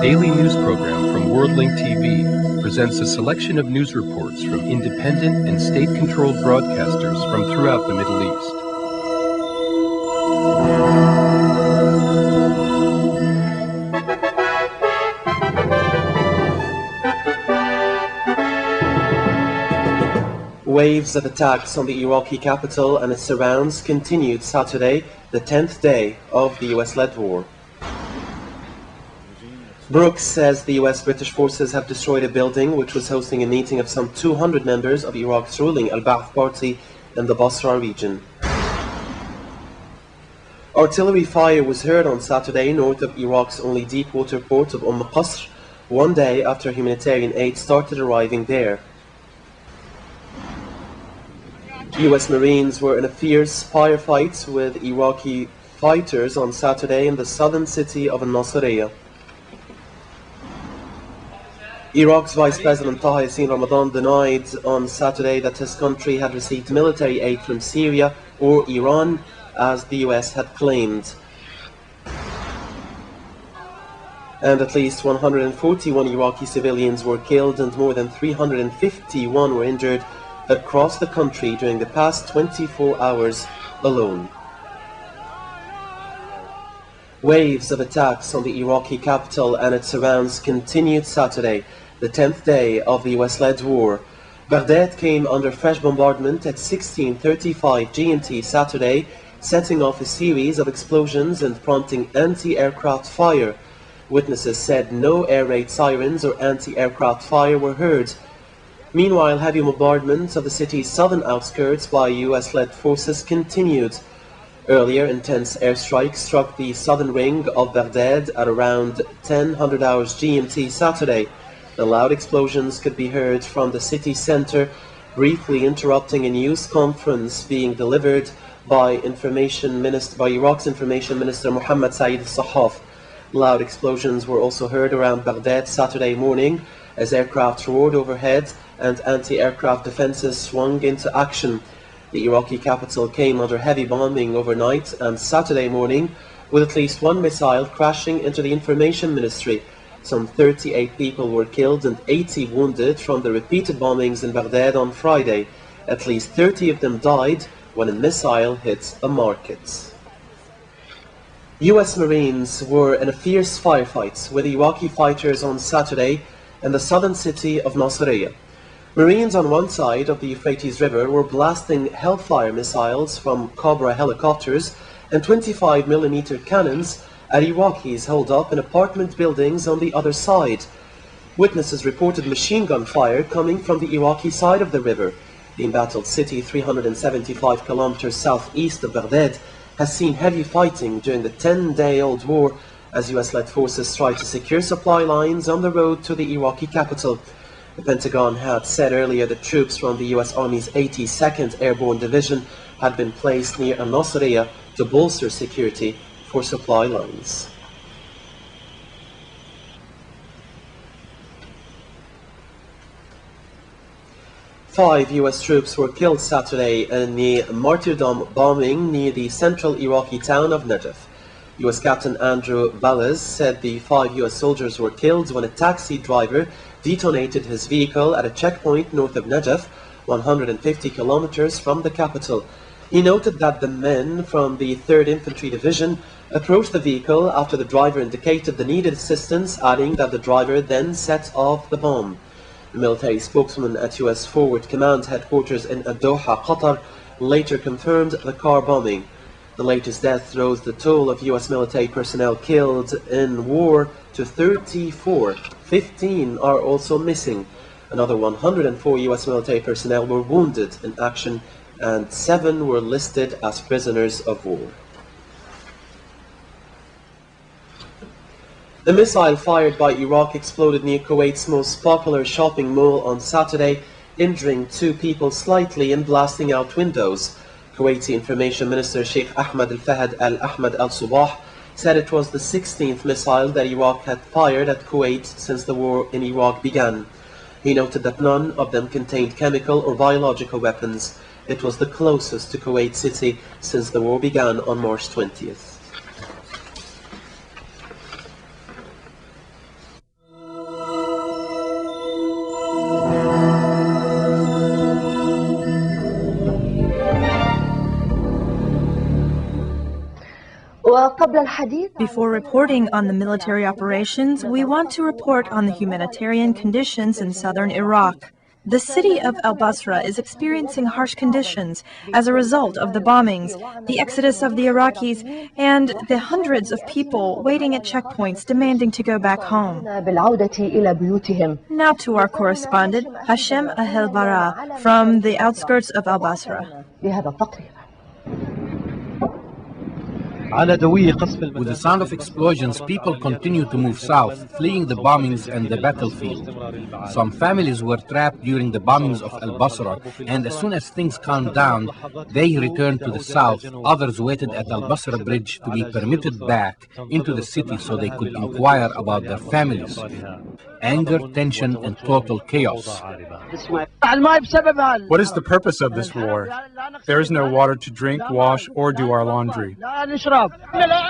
daily news program from Worldlink TV presents a selection of news reports from independent and state-controlled broadcasters from throughout the Middle East. Waves of attacks on the Iraqi capital and its surrounds continued Saturday, the 10th day of the US-led war. Brooks says the US-British forces have destroyed a building which was hosting a meeting of some 200 members of Iraq's ruling Al-Ba'ath Party in the Basra region. Artillery fire was heard on Saturday north of Iraq's only deep-water port of Qasr, one day after humanitarian aid started arriving there. US Marines were in a fierce firefight with Iraqi fighters on Saturday in the southern city of Nasiriya. Iraq's Vice President Taha Yassin Ramadan denied on Saturday that his country had received military aid from Syria or Iran, as the US had claimed. And at least 141 Iraqi civilians were killed and more than 351 were injured across the country during the past 24 hours alone. Waves of attacks on the Iraqi capital and its surrounds continued Saturday, the 10th day of the US-led war. Baghdad came under fresh bombardment at 16:35 GMT Saturday, setting off a series of explosions and prompting anti-aircraft fire. Witnesses said no air raid sirens or anti-aircraft fire were heard. Meanwhile, heavy bombardment of the city's southern outskirts by US-led forces continued. Earlier, intense airstrikes struck the southern ring of Baghdad at around 10:00 hours GMT Saturday. The loud explosions could be heard from the city center, briefly interrupting a news conference being delivered by Iraq's Information Minister Mohammed Saeed al-Sahaf. Loud explosions were also heard around Baghdad Saturday morning as aircraft roared overhead and anti-aircraft defenses swung into action. The Iraqi capital came under heavy bombing overnight and Saturday morning, with at least one missile crashing into the information ministry. Some 38 people were killed and 80 wounded from the repeated bombings in Baghdad on Friday. At least 30 of them died when a missile hit a market. US Marines were in a fierce firefight with Iraqi fighters on Saturday in the southern city of Nasiriya. Marines on one side of the Euphrates River were blasting Hellfire missiles from Cobra helicopters and 25mm cannons at Iraqis holed up in apartment buildings on the other side. Witnesses reported machine gun fire coming from the Iraqi side of the river. The embattled city, 375 kilometers southeast of Baghdad, has seen heavy fighting during the 10-day-old war as US-led forces try to secure supply lines on the road to the Iraqi capital. The Pentagon had said earlier that troops from the US Army's 82nd Airborne Division had been placed near Nasiriya to bolster security for supply lines. Five US troops were killed Saturday in the Martyrdom Bombing near the central Iraqi town of Najaf. US Captain Andrew Ballas said the 5 US soldiers were killed when a taxi driver detonated his vehicle at a checkpoint north of Najaf, 150 kilometers from the capital. He noted that the men from the 3rd Infantry Division approached the vehicle after the driver indicated the needed assistance, adding that the driver then set off the bomb. The military spokesman at US Forward Command headquarters in Doha, Qatar, later confirmed the car bombing. The latest death rose the toll of US military personnel killed in war to 34. 15 are also missing. Another 104 US military personnel were wounded in action and 7 were listed as prisoners of war. A missile fired by Iraq exploded near Kuwait's most popular shopping mall on Saturday, injuring 2 people slightly and blasting out windows. Kuwaiti Information Minister Sheikh Ahmed Al-Fahad Al-Ahmed Al-Subah said it was the 16th missile that Iraq had fired at Kuwait since the war in Iraq began. He noted that none of them contained chemical or biological weapons. It was the closest to Kuwait City since the war began on March 20th. Before reporting on the military operations, we want to report on the humanitarian conditions in southern Iraq. The city of Al-Basra is experiencing harsh conditions as a result of the bombings, the exodus of the Iraqis, and the hundreds of people waiting at checkpoints demanding to go back home. Now to our correspondent, Hashem Ahel-Bara, from the outskirts of Al-Basra. With the sound of explosions, people continue to move south, fleeing the bombings and the battlefield. Some families were trapped during the bombings of Al-Basra, and as soon as things calmed down, they returned to the south. Others waited at Al-Basra bridge to be permitted back into the city so they could inquire about their families. Anger, tension, and total chaos. What is the purpose of this war? There is no water to drink, wash, or do our laundry.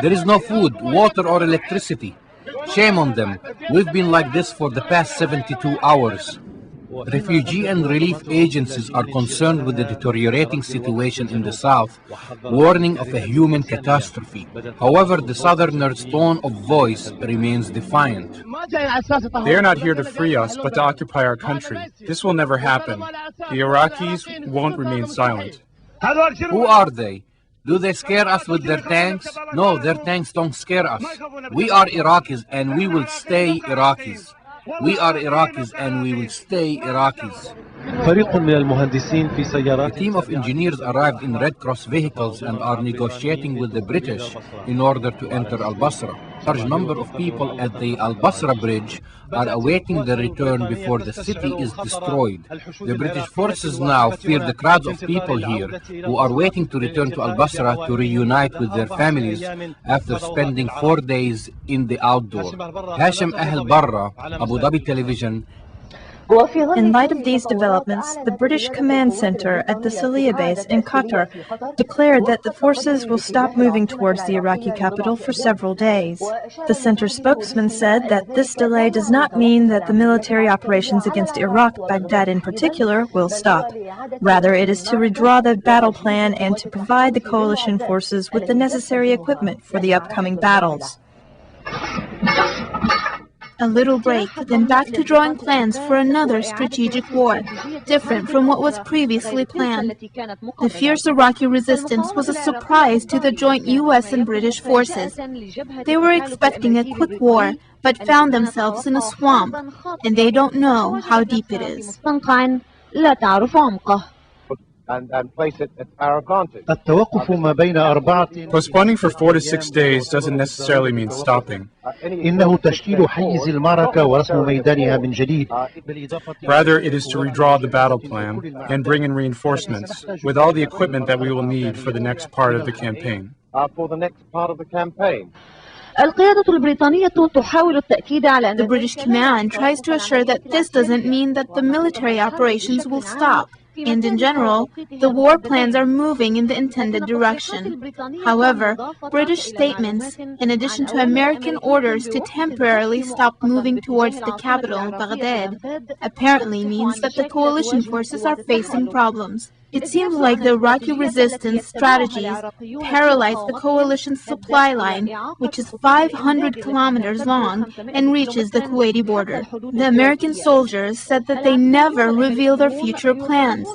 There is no food, water, or electricity. Shame on them. We've been like this for the past 72 hours. Refugee and relief agencies are concerned with the deteriorating situation in the south, warning of a human catastrophe. However, the southerners' tone of voice remains defiant. They are not here to free us, but to occupy our country. This will never happen. The Iraqis won't remain silent. Who are they? Do they scare us with their tanks? No, their tanks don't scare us. We are Iraqis and we will stay Iraqis. We are Iraqis and we will stay Iraqis. A team of engineers arrived in Red Cross vehicles and are negotiating with the British in order to enter Al-Basra. A large number of people at the Al-Basra bridge are awaiting their return before the city is destroyed. The British forces now fear the crowds of people here who are waiting to return to Al-Basra to reunite with their families after spending 4 days in the outdoor. Hashem Ahel-Bara, Abu Dhabi Television. In light of these developments, the British Command Center at the Nasiriya base in Qatar declared that the forces will stop moving towards the Iraqi capital for several days. The center spokesman said that this delay does not mean that the military operations against Iraq, Baghdad in particular, will stop. Rather, it is to redraw the battle plan and to provide the coalition forces with the necessary equipment for the upcoming battles. A little break, then back to drawing plans for another strategic war, different from what was previously planned. The fierce Iraqi resistance was a surprise to the joint U.S. and British forces. They were expecting a quick war, but found themselves in a swamp, and they don't know how deep it is. And place it at our advantage. Postponing for 4 to 6 days doesn't necessarily mean stopping. إنه تشكيل حيز المعركة ورسم ميدانها من جديد. Rather, it is to redraw the battle plan and bring in reinforcements with all the equipment that we will need for the next part of the campaign. The British command tries to assure that this doesn't mean that the military operations will stop. And in general, the war plans are moving in the intended direction. However, British statements, in addition to American orders to temporarily stop moving towards the capital, Baghdad, apparently means that the coalition forces are facing problems. It seems like the Iraqi resistance strategies paralyzed the coalition's supply line, which is 500 kilometers long and reaches the Kuwaiti border. The American soldiers said that they never reveal their future plans.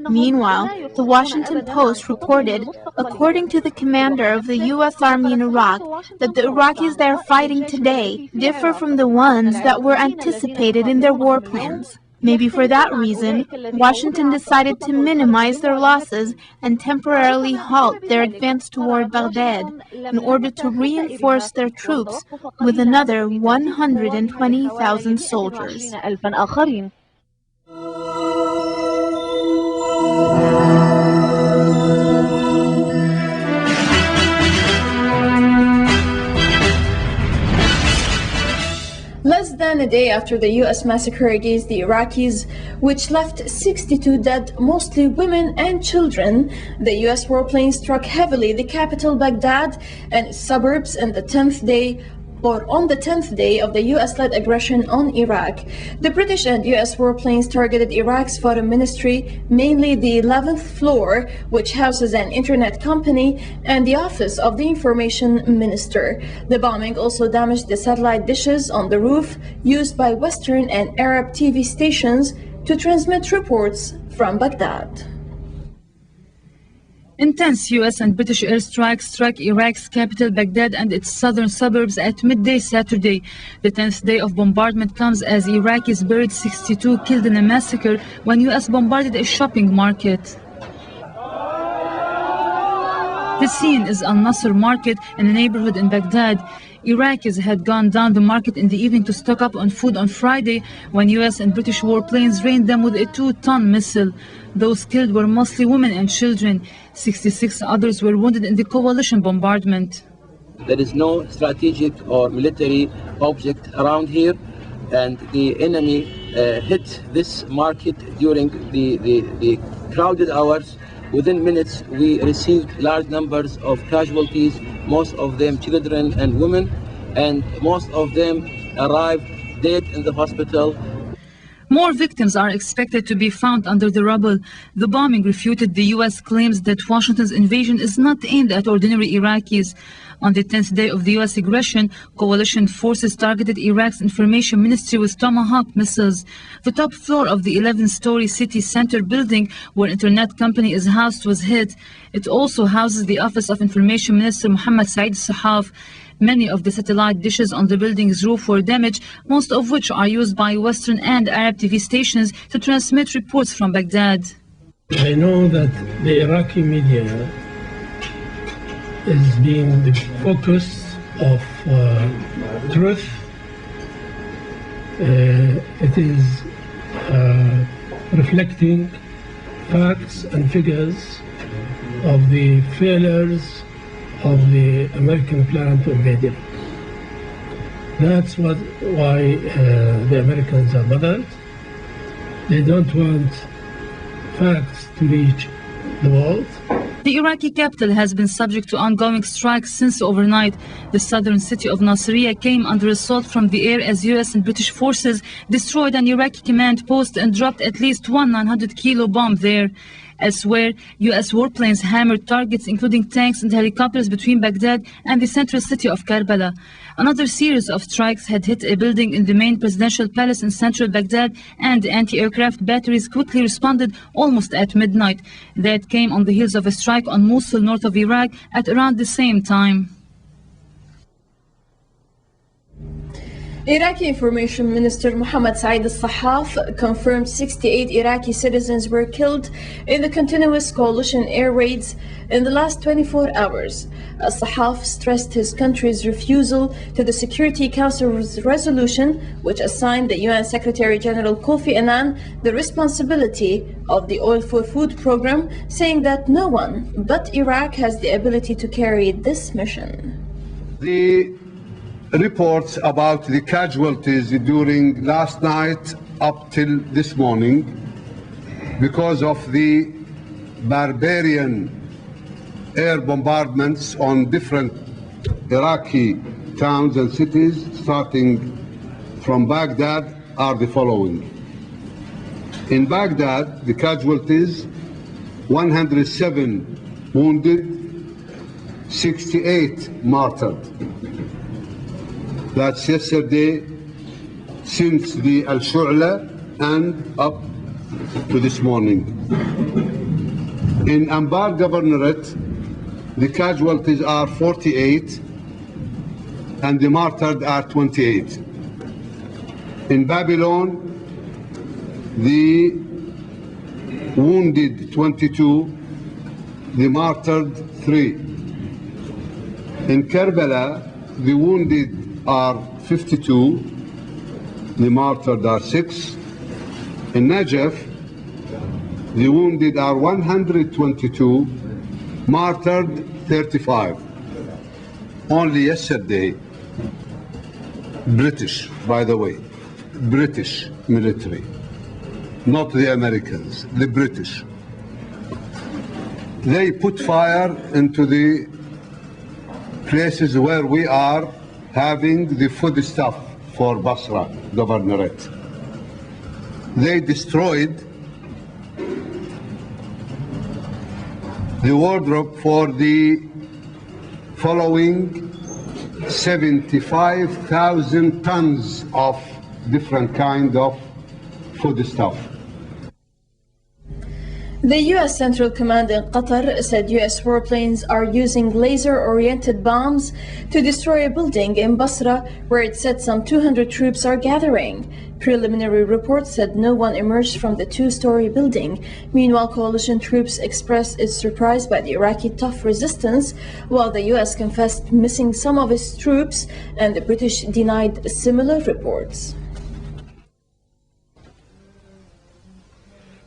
Meanwhile, the Washington Post reported, according to the commander of the U.S. Army in Iraq, that the Iraqis they are fighting today differ from the ones that were anticipated in their war plans. Maybe for that reason, Washington decided to minimize their losses and temporarily halt their advance toward Baghdad in order to reinforce their troops with another 120,000 soldiers. Less than a day after the U.S. massacre against the Iraqis, which left 62 dead, mostly women and children, the U.S. warplane struck heavily the capital Baghdad and its suburbs, and the 10th day or on the 10th day of the US-led aggression on Iraq. The British and US warplanes targeted Iraq's foreign ministry, mainly the 11th floor, which houses an internet company, and the office of the information minister. The bombing also damaged the satellite dishes on the roof used by Western and Arab TV stations to transmit reports from Baghdad. Intense U.S. and British airstrikes struck Iraq's capital Baghdad and its southern suburbs at midday Saturday. The 10th day of bombardment comes as Iraqis buried 62 killed in a massacre when U.S. bombarded a shopping market. The scene is Al-Nasr Market in a neighborhood in Baghdad. Iraqis had gone down the market in the evening to stock up on food on Friday when U.S. and British warplanes rained them with a 2-ton missile. Those killed were mostly women and children. 66 others were wounded in the coalition bombardment. There is no strategic or military object around here, and the enemy hit this market during the crowded hours. Within minutes, we received large numbers of casualties, most of them children and women, and most of them arrived dead in the hospital. More victims are expected to be found under the rubble. The bombing refuted the U.S. claims that Washington's invasion is not aimed at ordinary Iraqis. On the 10th day of the U.S. aggression, coalition forces targeted Iraq's information ministry with Tomahawk missiles. The top floor of the 11-story city center building where internet company is housed was hit. It also houses the office of information minister Mohammed Saeed Sahaf. Many of the satellite dishes on the building's roof were damaged, most of which are used by Western and Arab TV stations to transmit reports from Baghdad. I know that the Iraqi media is being the focus of truth. It is reflecting facts and figures of the failures of the American plan to invade Iraq. That's why the Americans are bothered. They don't want facts to reach the world. The Iraqi capital has been subject to ongoing strikes since overnight. The southern city of Nasiriya came under assault from the air as U.S. and British forces destroyed an Iraqi command post and dropped at least one 900-kilo bomb there. Elsewhere, U.S. warplanes hammered targets including tanks and helicopters between Baghdad and the central city of Karbala. Another series of strikes had hit a building in the main presidential palace in central Baghdad, and anti-aircraft batteries quickly responded almost at midnight. That came on the heels of a strike on Mosul, north of Iraq, at around the same time. Iraqi Information Minister Mohammed Saeed Sahaf confirmed 68 Iraqi citizens were killed in the continuous coalition air raids in the last 24 hours. Sahaf stressed his country's refusal to the Security Council's resolution, which assigned the UN Secretary General Kofi Annan the responsibility of the Oil for Food program, saying that no one but Iraq has the ability to carry this mission. The reports about the casualties during last night up till this morning because of the barbarian air bombardments on different Iraqi towns and cities starting from Baghdad are the following. In Baghdad, the casualties: 107 wounded, 68 martyred. That's yesterday since the Al-Shu'la and up to this morning. In Anbar Governorate, the casualties are 48 and the martyred are 28. In Babylon, the wounded 22, the martyred 3. In Karbala, the wounded are 52, the martyred are 6. In Najaf, the wounded are 122, martyred 35. Only yesterday, British, by the way, British military, not the Americans, the British, they put fire into the places where we are having the foodstuff for Basra Governorate. They destroyed the wardrobe for the following 75,000 tons of different kind of foodstuff. The U.S. Central Command in Qatar said U.S. warplanes are using laser-oriented bombs to destroy a building in Basra where it said some 200 troops are gathering. Preliminary reports said no one emerged from the two-story building. Meanwhile, coalition troops expressed its surprise by the Iraqi tough resistance, while the U.S. confessed missing some of its troops and the British denied similar reports.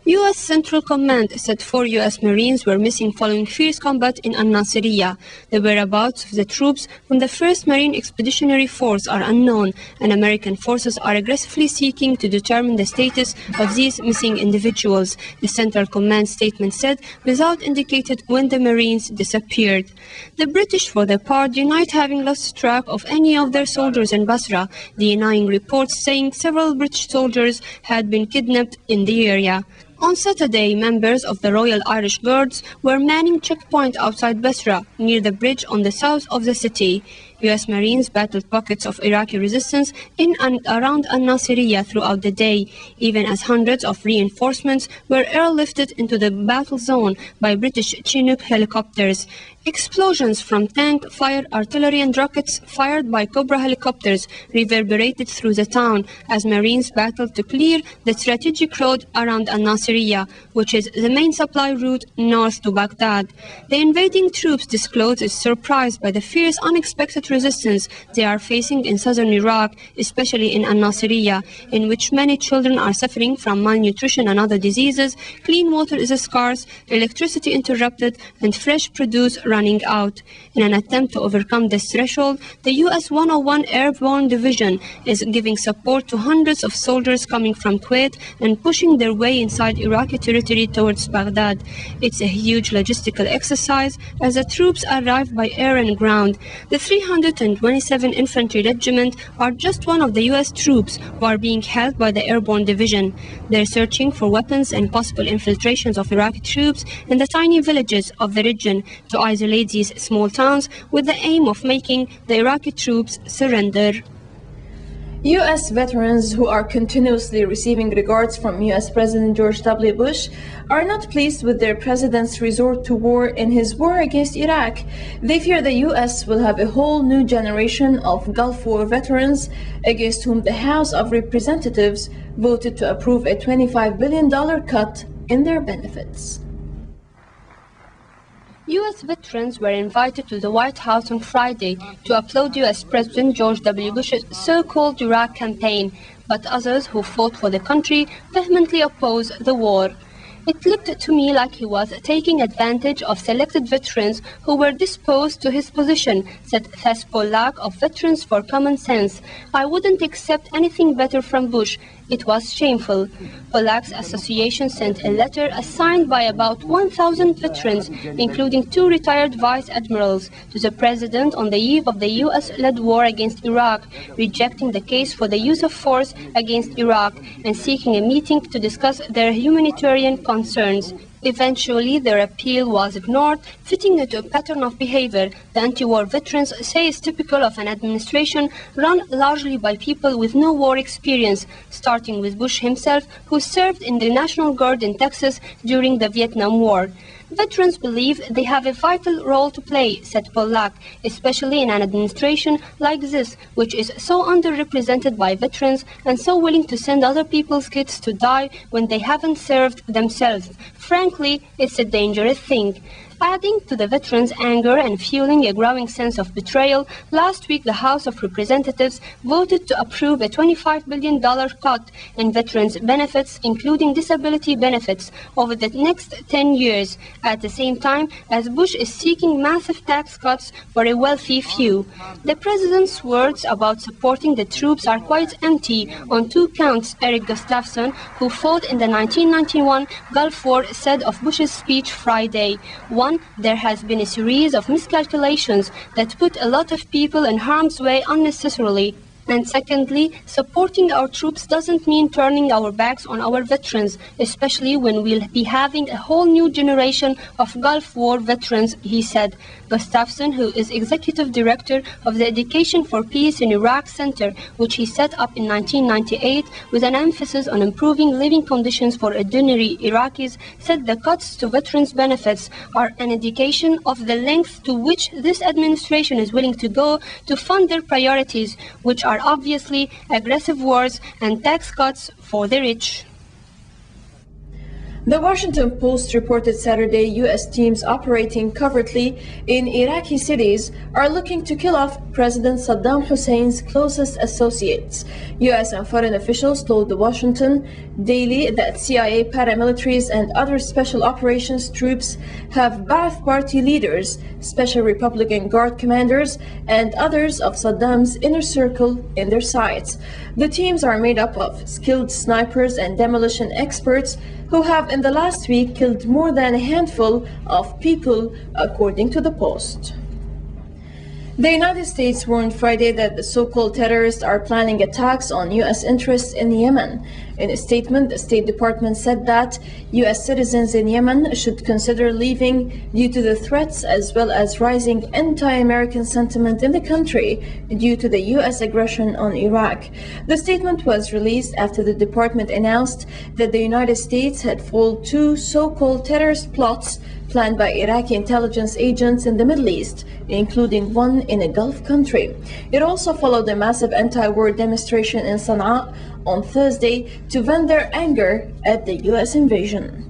U.S. Central Command said 4 U.S. Marines were missing following fierce combat in Nasiriya. The whereabouts of the troops from the 1st Marine Expeditionary Force are unknown, and American forces are aggressively seeking to determine the status of these missing individuals, the Central Command statement said, without indicating when the Marines disappeared. The British, for their part, denied having lost track of any of their soldiers in Basra, denying reports saying several British soldiers had been kidnapped in the area. On Saturday, members of the Royal Irish Guards were manning checkpoint outside Basra, near the bridge on the south of the city. U.S. Marines battled pockets of Iraqi resistance in and around Nasiriya throughout the day, even as hundreds of reinforcements were airlifted into the battle zone by British Chinook helicopters. Explosions from tank, fire, artillery and rockets fired by Cobra helicopters reverberated through the town as Marines battled to clear the strategic road around Nasiriya, which is the main supply route north to Baghdad. The invading troops disclosed its surprise by the fierce, unexpected resistance they are facing in southern Iraq, especially in Nasiriya, in which many children are suffering from malnutrition and other diseases, clean water is scarce, electricity interrupted, and fresh produce running out. In an attempt to overcome this threshold, the U.S. 101 Airborne Division is giving support to hundreds of soldiers coming from Kuwait and pushing their way inside Iraqi territory towards Baghdad. It's a huge logistical exercise as the troops arrive by air and ground. The 327 Infantry Regiment are just one of the U.S. troops who are being held by the Airborne Division. They're searching for weapons and possible infiltrations of Iraqi troops in the tiny villages of the region to isolate these small towns with the aim of making the Iraqi troops surrender. U.S. veterans who are continuously receiving regards from U.S. President George W. Bush are not pleased with their president's resort to war in his war against Iraq. They fear the U.S. will have a whole new generation of Gulf War veterans against whom the House of Representatives voted to approve a $25 billion cut in their benefits. U.S. veterans were invited to the White House on Friday to applaud U.S. President George W. Bush's so-called Iraq campaign, but others who fought for the country vehemently opposed the war. It looked to me like he was taking advantage of selected veterans who were disposed to his position, said Thess Pollack of Veterans for Common Sense. I wouldn't accept anything better from Bush. It was shameful. Pollack's association sent a letter signed by about 1,000 veterans, including 2 retired vice admirals, to the president on the eve of the U.S.-led war against Iraq, rejecting the case for the use of force against Iraq and seeking a meeting to discuss their humanitarian concerns. Eventually, their appeal was ignored, fitting into a pattern of behavior the anti-war veterans say is typical of an administration run largely by people with no war experience, starting with Bush himself, who served in the National Guard in Texas during the Vietnam War. Veterans believe they have a vital role to play, said Pollack, especially in an administration like this, which is so underrepresented by veterans and so willing to send other people's kids to die when they haven't served themselves. Frankly, it's a dangerous thing. Adding to the veterans' anger and fueling a growing sense of betrayal, last week the House of Representatives voted to approve a $25 billion cut in veterans' benefits, including disability benefits, over the next 10 years, at the same time as Bush is seeking massive tax cuts for a wealthy few. The president's words about supporting the troops are quite empty on 2 counts, Eric Gustafson, who fought in the 1991 Gulf War, said of Bush's speech Friday. One one, there has been a series of miscalculations that put a lot of people in harm's way unnecessarily. And secondly, supporting our troops doesn't mean turning our backs on our veterans, especially when we'll be having a whole new generation of Gulf War veterans, he said. Gustafsson, who is executive director of the Education for Peace in Iraq Center, which he set up in 1998 with an emphasis on improving living conditions for ordinary Iraqis, said the cuts to veterans' benefits are an indication of the length to which this administration is willing to go to fund their priorities, which are obviously aggressive wars and tax cuts for the rich. The Washington Post reported Saturday U.S. teams operating covertly in Iraqi cities are looking to kill off President Saddam Hussein's closest associates. U.S. and foreign officials told the Washington Daily that CIA paramilitaries and other special operations troops have Ba'ath Party leaders, Special Republican Guard commanders, and others of Saddam's inner circle in their sights. The teams are made up of skilled snipers and demolition experts who have in the last week killed more than a handful of people, according to the Post. The United States warned Friday that the so-called terrorists are planning attacks on U.S. interests in Yemen. In a statement, the State Department said that U.S. citizens in Yemen should consider leaving due to the threats as well as rising anti-American sentiment in the country due to the U.S. aggression on Iraq. The statement was released after the department announced that the United States had foiled two so-called terrorist plots planned by Iraqi intelligence agents in the Middle East, including one in a Gulf country. It also followed a massive anti-war demonstration in Sana'a on Thursday to vent their anger at the U.S. invasion.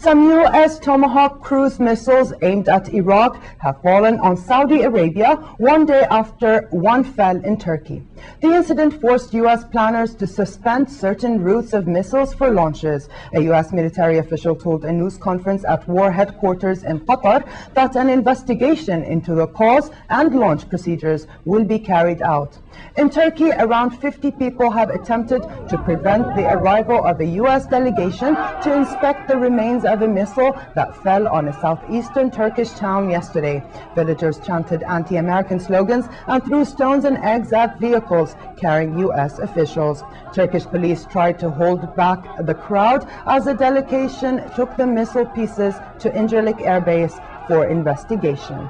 Some U.S. Tomahawk cruise missiles aimed at Iraq have fallen on Saudi Arabia one day after one fell in Turkey. The incident forced U.S. planners to suspend certain routes of missiles for launches. A U.S. military official told a news conference at war headquarters in Qatar that an investigation into the cause and launch procedures will be carried out. In Turkey, around 50 people have attempted to prevent the arrival of a U.S. delegation to inspect the remains of a missile that fell on a southeastern Turkish town yesterday. Villagers chanted anti-American slogans and threw stones and eggs at vehicles carrying U.S. officials. Turkish police tried to hold back the crowd as the delegation took the missile pieces to Incirlik Air Base for investigation.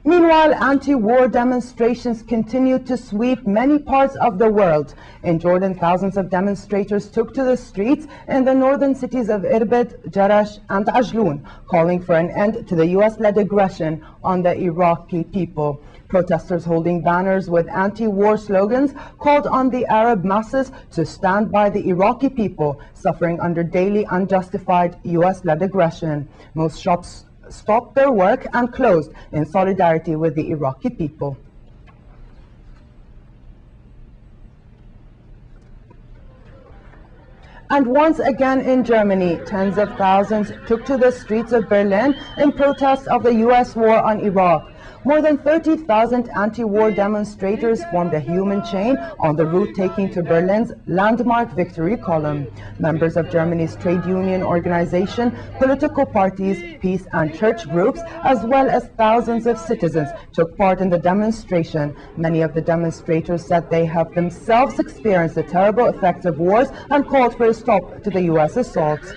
Meanwhile, anti-war demonstrations continue to sweep many parts of the world. In Jordan, thousands of demonstrators took to the streets in the northern cities of Irbid, Jarash, and Ajloun, calling for an end to the U.S.-led aggression on the Iraqi people. Protesters holding banners with anti-war slogans called on the Arab masses to stand by the Iraqi people suffering under daily unjustified U.S.-led aggression. Most shops stopped their work and closed in solidarity with the Iraqi people. And once again in Germany, tens of thousands took to the streets of Berlin in protest of the U.S. war on Iraq. More than 30,000 anti-war demonstrators formed a human chain on the route taking to Berlin's landmark Victory Column. Members of Germany's trade union organization, political parties, peace and church groups, as well as thousands of citizens took part in the demonstration. Many of the demonstrators said they have themselves experienced the terrible effects of wars and called for a stop to the U.S. assaults.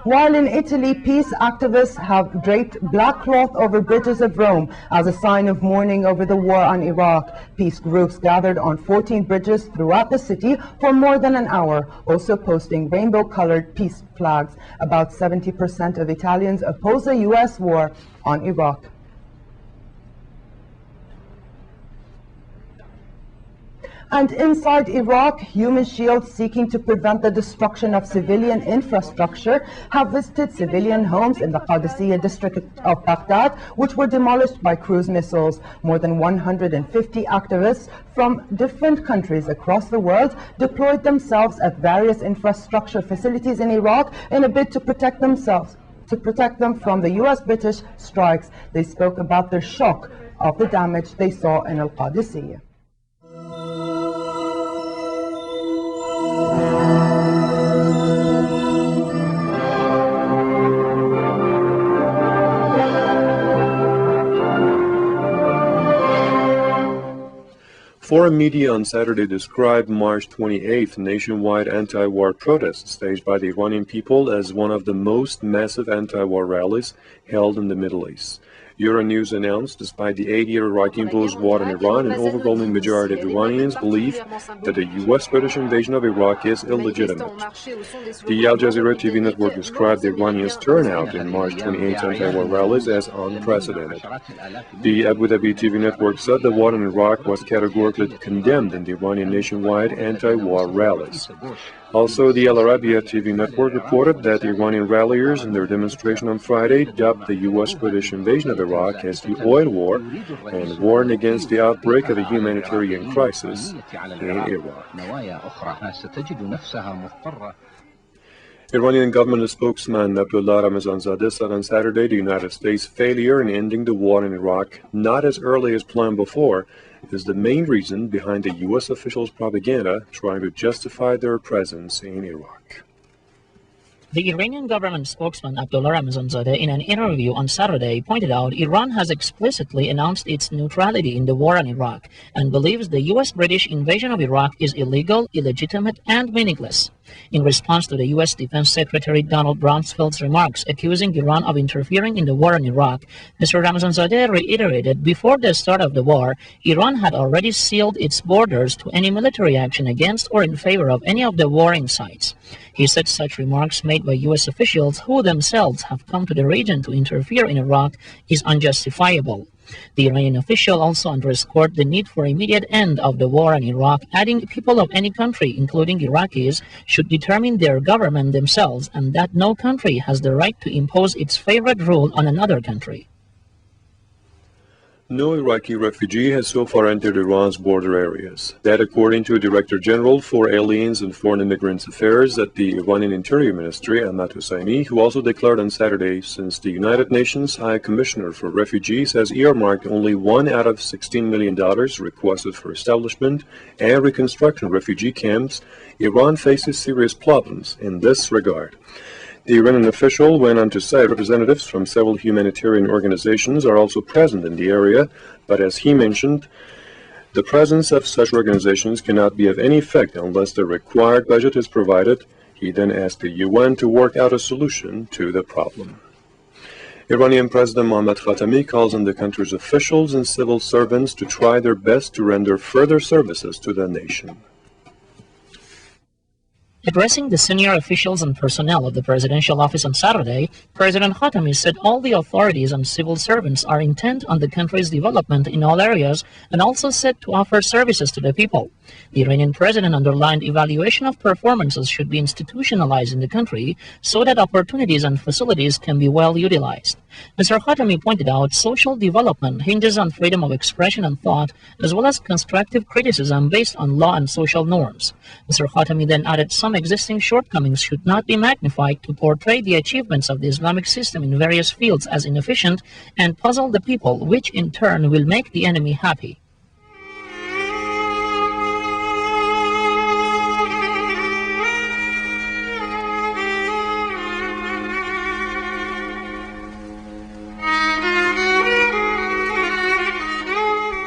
While in Italy, peace activists have draped black cloth over bridges of Rome as a sign of mourning over the war on Iraq. Peace groups gathered on 14 bridges throughout the city for more than an hour, also posting rainbow-colored peace flags. About 70% of Italians oppose the U.S. war on Iraq. And inside Iraq, human shields seeking to prevent the destruction of civilian infrastructure have visited civilian homes in the Qadisiyah district of Baghdad, which were demolished by cruise missiles. More than 150 activists from different countries across the world deployed themselves at various infrastructure facilities in Iraq in a bid to protect them from the US-British strikes. They spoke about their shock of the damage they saw in Al-Qadisiyah. Foreign media on Saturday described March 28th nationwide anti-war protests staged by the Iranian people as one of the most massive anti-war rallies held in the Middle East. Euronews announced, despite the 8-year Iraqi-imposed war in Iran, an overwhelming majority of Iranians believe that the US-British invasion of Iraq is illegitimate. The Al Jazeera TV network described the Iranians' turnout in March 28th anti-war rallies as unprecedented. The Abu Dhabi TV network said the war in Iraq was categorically condemned in the Iranian nationwide anti-war rallies. Also, the Al Arabiya TV network reported that Iranian ralliers in their demonstration on Friday dubbed the US-British invasion of Iraq as the oil war and warned against the outbreak of a humanitarian crisis in Iraq. Iranian government spokesman Abdullah Ramazanzadeh said on Saturday the United States' failure in ending the war in Iraq, not as early as planned before, is the main reason behind the U.S. officials' propaganda trying to justify their presence in Iraq. The Iranian government spokesman Abdullah Ramazanzadeh in an interview on Saturday pointed out Iran has explicitly announced its neutrality in the war in Iraq and believes the US-British invasion of Iraq is illegal, illegitimate, and meaningless. In response to the U.S. Defense Secretary Donald Rumsfeld's remarks accusing Iran of interfering in the war in Iraq, Mr. Ramazanzadeh reiterated before the start of the war, Iran had already sealed its borders to any military action against or in favor of any of the warring sides. He said such remarks made by U.S. officials who themselves have come to the region to interfere in Iraq is unjustifiable. The Iranian official also underscored the need for immediate end of the war in Iraq, adding people of any country, including Iraqis, should determine their government themselves and that no country has the right to impose its favorite rule on another country. No Iraqi refugee has so far entered Iran's border areas. That according to Director General for Aliens and Foreign Immigrants Affairs at the Iranian Interior Ministry, Ahmad Hosseini, who also declared on Saturday since the United Nations High Commissioner for Refugees has earmarked only $1 out of $16 million requested for establishment and reconstruction of refugee camps, Iran faces serious problems in this regard. The Iranian official went on to say representatives from several humanitarian organizations are also present in the area, but as he mentioned, the presence of such organizations cannot be of any effect unless the required budget is provided. He then asked the UN to work out a solution to the problem. Iranian President Mohammad Khatami calls on the country's officials and civil servants to try their best to render further services to the nation. Addressing the senior officials and personnel of the presidential office on Saturday, President Khatami said all the authorities and civil servants are intent on the country's development in all areas and also set to offer services to the people. The Iranian president underlined evaluation of performances should be institutionalized in the country so that opportunities and facilities can be well utilized. Mr. Khatami pointed out social development hinges on freedom of expression and thought, as well as constructive criticism based on law and social norms. Mr. Khatami then added some existing shortcomings should not be magnified to portray the achievements of the Islamic system in various fields as inefficient and puzzle the people, which in turn will make the enemy happy.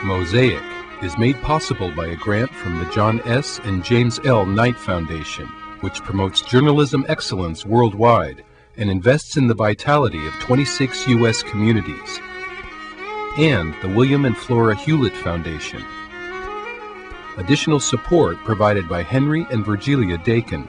Mosaic is made possible by a grant from the John S. and James L. Knight Foundation, which promotes journalism excellence worldwide and invests in the vitality of 26 U.S. communities, and the William and Flora Hewlett Foundation. Additional support provided by Henry and Virgilia Dakin.